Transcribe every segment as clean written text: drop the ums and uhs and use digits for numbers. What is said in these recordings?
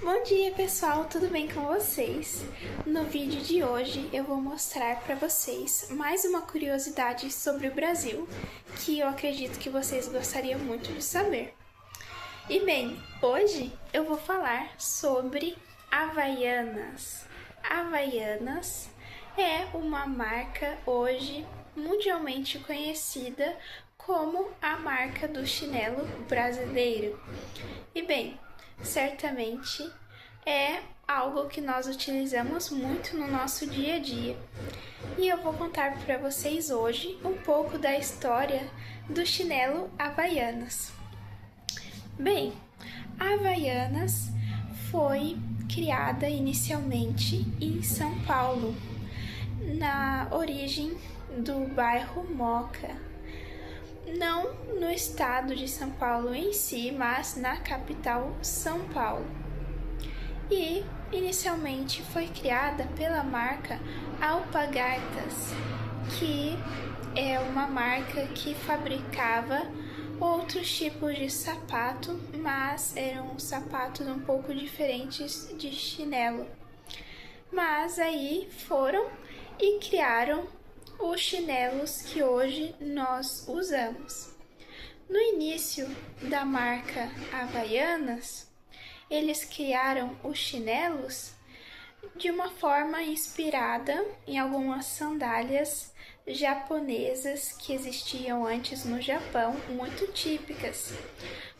Bom dia pessoal, tudo bem com vocês? No vídeo de hoje eu vou mostrar para vocês mais uma curiosidade sobre o Brasil que eu acredito que vocês gostariam muito de saber. E bem, hoje eu vou falar sobre Havaianas. Havaianas é uma marca hoje mundialmente conhecida como a marca do chinelo brasileiro. E bem, certamente é algo que nós utilizamos muito no nosso dia a dia. E eu vou contar para vocês hoje um pouco da história do chinelo Havaianas. Bem, a Havaianas foi criada inicialmente em São Paulo, na origem do bairro Moca. Não no estado de São Paulo em si, mas na capital São Paulo. E inicialmente foi criada pela marca Alpargatas, que é uma marca que fabricava outros tipos de sapato, mas eram sapatos um pouco diferentes de chinelo. Mas aí foram e criaram os chinelos que hoje nós usamos. No início da marca Havaianas, eles criaram os chinelos de uma forma inspirada em algumas sandálias japonesas que existiam antes no Japão, muito típicas,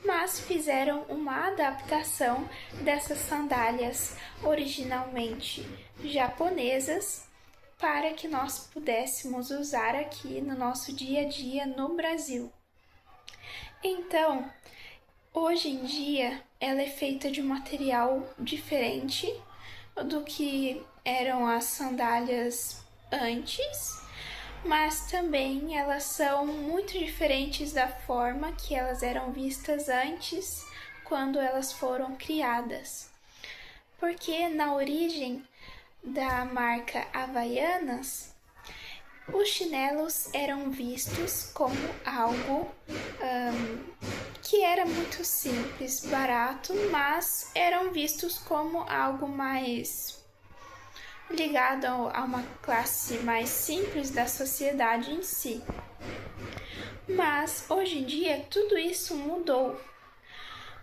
mas fizeram uma adaptação dessas sandálias originalmente japonesas para que nós pudéssemos usar aqui no nosso dia a dia no Brasil. Então, hoje em dia, ela é feita de um material diferente do que eram as sandálias antes, mas também elas são muito diferentes da forma que elas eram vistas antes, quando elas foram criadas. Porque na origem da marca Havaianas, os chinelos eram vistos como algo que era muito simples, barato, mas eram vistos como algo mais ligado a uma classe mais simples da sociedade em si. Mas hoje em dia tudo isso mudou.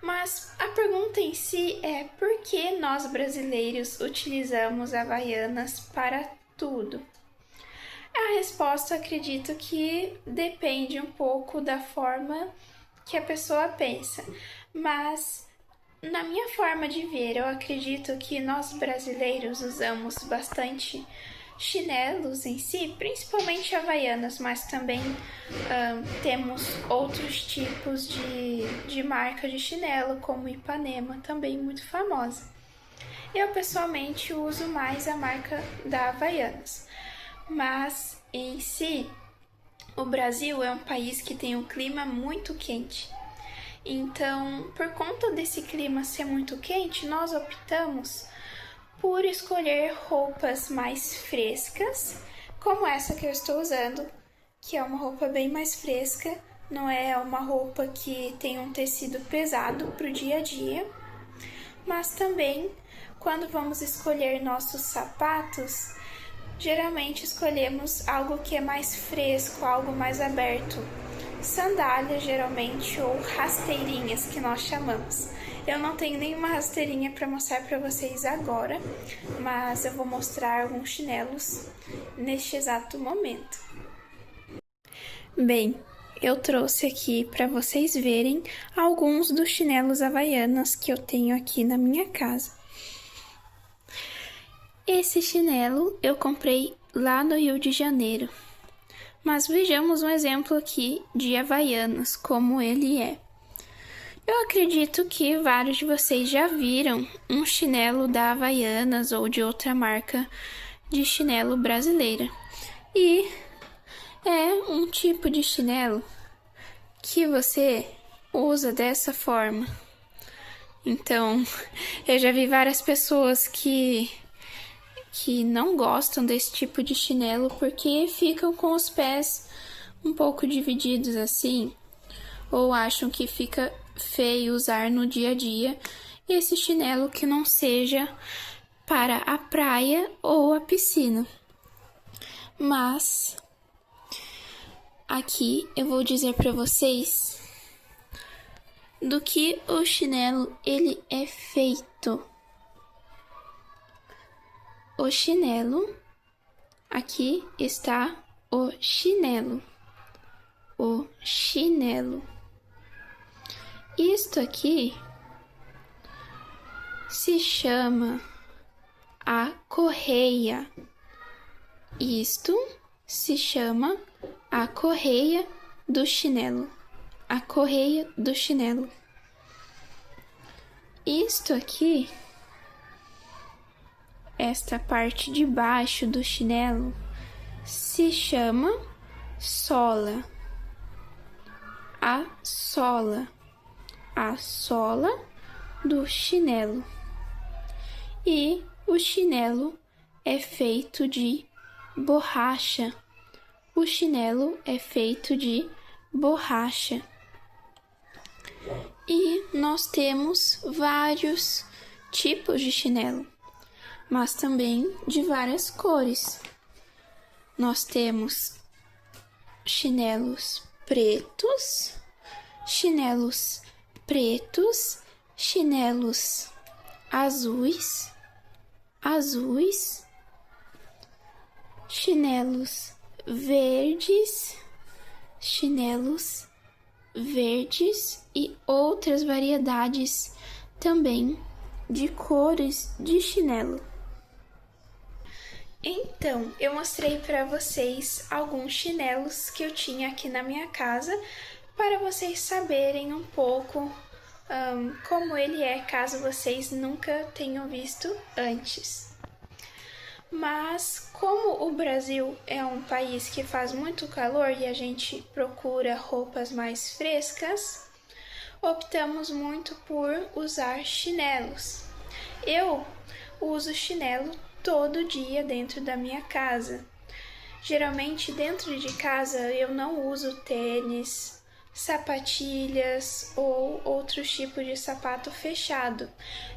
Mas a pergunta em si é por que nós brasileiros utilizamos Havaianas para tudo? A resposta, acredito que depende um pouco da forma que a pessoa pensa, mas na minha forma de ver, eu acredito que nós brasileiros usamos bastante chinelos em si, principalmente Havaianas, mas também temos outros tipos de marca de chinelo, como Ipanema, também muito famosa. Eu pessoalmente uso mais a marca da Havaianas, mas em si, o Brasil é um país que tem um clima muito quente. Então, por conta desse clima ser muito quente, nós optamos por escolher roupas mais frescas, como essa que eu estou usando, que é uma roupa bem mais fresca, não é uma roupa que tem um tecido pesado para o dia a dia, mas também quando vamos escolher nossos sapatos, geralmente escolhemos algo que é mais fresco, algo mais aberto. Sandálias, geralmente, ou rasteirinhas, que nós chamamos. Eu não tenho nenhuma rasteirinha para mostrar para vocês agora, mas eu vou mostrar alguns chinelos neste exato momento. Bem, eu trouxe aqui para vocês verem alguns dos chinelos Havaianas que eu tenho aqui na minha casa. Esse chinelo eu comprei lá no Rio de Janeiro. Mas vejamos um exemplo aqui de Havaianas, como ele é. Eu acredito que vários de vocês já viram um chinelo da Havaianas ou de outra marca de chinelo brasileira. E é um tipo de chinelo que você usa dessa forma. Então, eu já vi várias pessoas que não gostam desse tipo de chinelo porque ficam com os pés um pouco divididos assim, ou acham que fica feio usar no dia a dia esse chinelo que não seja para a praia ou a piscina. Mas aqui eu vou dizer para vocês do que o chinelo ele é feito. O chinelo, aqui está o chinelo. O chinelo. Isto aqui se chama a correia. Isto se chama a correia do chinelo. A correia do chinelo. Isto aqui, esta parte de baixo do chinelo, se chama sola. A sola. A sola do chinelo. E o chinelo é feito de borracha. O chinelo é feito de borracha. E nós temos vários tipos de chinelo, mas também de várias cores. Nós temos chinelos pretos, chinelos azuis, chinelos verdes e outras variedades também de cores de chinelo. Então, eu mostrei para vocês alguns chinelos que eu tinha aqui na minha casa, para vocês saberem um pouco como ele é, caso vocês nunca tenham visto antes. Mas como o Brasil é um país que faz muito calor e a gente procura roupas mais frescas, optamos muito por usar chinelos. Eu uso chinelo todo dia dentro da minha casa. Geralmente dentro de casa eu não uso tênis, sapatilhas ou outro tipo de sapato fechado.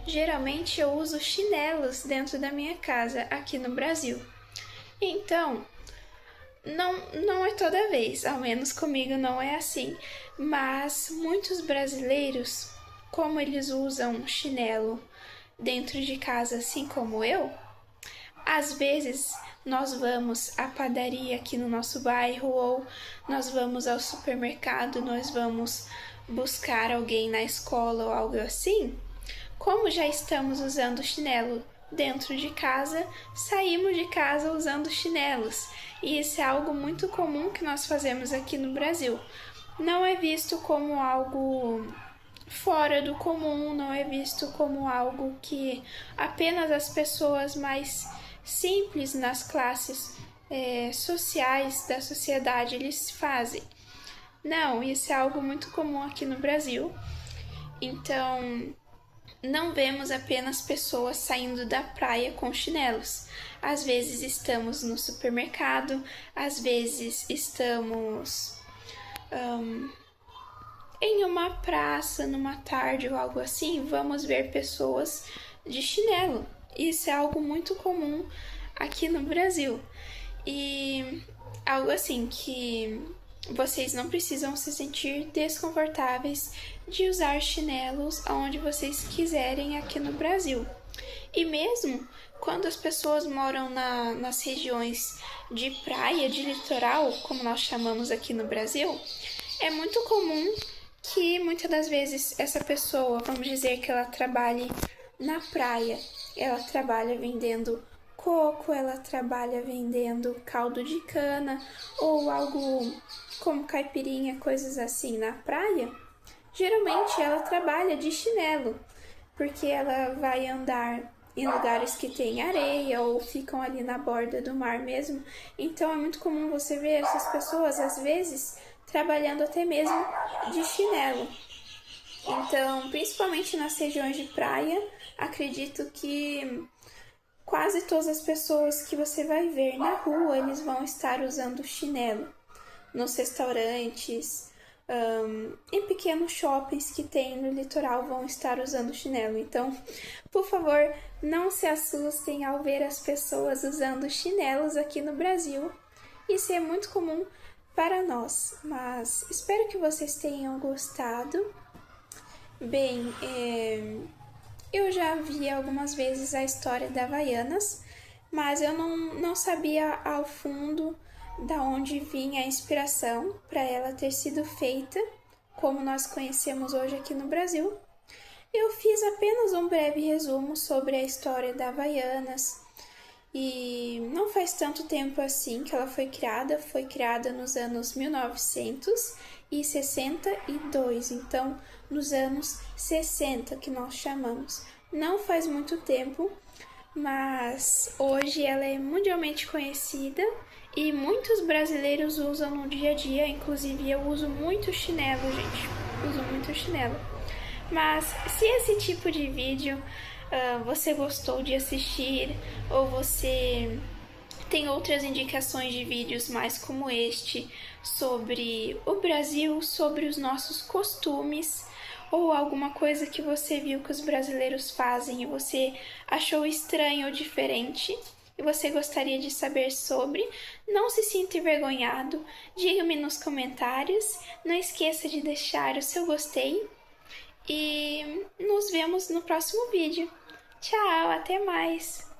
Geralmente eu uso chinelos dentro da minha casa aqui no Brasil. Então, não é toda vez, ao menos comigo não é assim, mas muitos brasileiros, como eles usam chinelo dentro de casa assim como eu, às vezes nós vamos à padaria aqui no nosso bairro ou nós vamos ao supermercado, nós vamos buscar alguém na escola ou algo assim. Como já estamos usando chinelo dentro de casa, saímos de casa usando chinelos. E isso é algo muito comum que nós fazemos aqui no Brasil. Não é visto como algo fora do comum, não é visto como algo que apenas as pessoas mais simples nas classes sociais da sociedade eles fazem. Não, isso é algo muito comum aqui no Brasil. Então, não vemos apenas pessoas saindo da praia com chinelos. Às vezes estamos no supermercado, às vezes estamos em uma praça, numa tarde ou algo assim, vamos ver pessoas de chinelo. Isso é algo muito comum aqui no Brasil. E algo assim que vocês não precisam se sentir desconfortáveis de usar chinelos aonde vocês quiserem aqui no Brasil. E mesmo quando as pessoas moram nas regiões de praia, de litoral, como nós chamamos aqui no Brasil, é muito comum que muitas das vezes essa pessoa, vamos dizer que ela trabalhe na praia, ela trabalha vendendo coco, ela trabalha vendendo caldo de cana ou algo como caipirinha, coisas assim na praia. Geralmente ela trabalha de chinelo, porque ela vai andar em lugares que tem areia ou ficam ali na borda do mar mesmo. Então é muito comum você ver essas pessoas, às vezes, trabalhando até mesmo de chinelo. Então, principalmente nas regiões de praia, acredito que quase todas as pessoas que você vai ver na rua, eles vão estar usando chinelo. Nos restaurantes, em pequenos shoppings que tem no litoral vão estar usando chinelo. Então, por favor, não se assustem ao ver as pessoas usando chinelos aqui no Brasil. Isso é muito comum para nós, mas espero que vocês tenham gostado. Bem, eu já vi algumas vezes a história da Havaianas, mas eu não sabia ao fundo da onde vinha a inspiração para ela ter sido feita, como nós conhecemos hoje aqui no Brasil. Eu fiz apenas um breve resumo sobre a história da Havaianas, e não faz tanto tempo assim que ela foi criada nos anos 1962, então nos anos 60 que nós chamamos. Não faz muito tempo, mas hoje ela é mundialmente conhecida e muitos brasileiros usam no dia a dia, inclusive eu uso muito chinelo, gente, uso muito chinelo. Mas se esse tipo de vídeo você gostou de assistir, ou você tem outras indicações de vídeos mais como este, sobre o Brasil, sobre os nossos costumes, ou alguma coisa que você viu que os brasileiros fazem e você achou estranho ou diferente, e você gostaria de saber sobre, não se sinta envergonhado, diga-me nos comentários, não esqueça de deixar o seu gostei, e nos vemos no próximo vídeo. Tchau, até mais!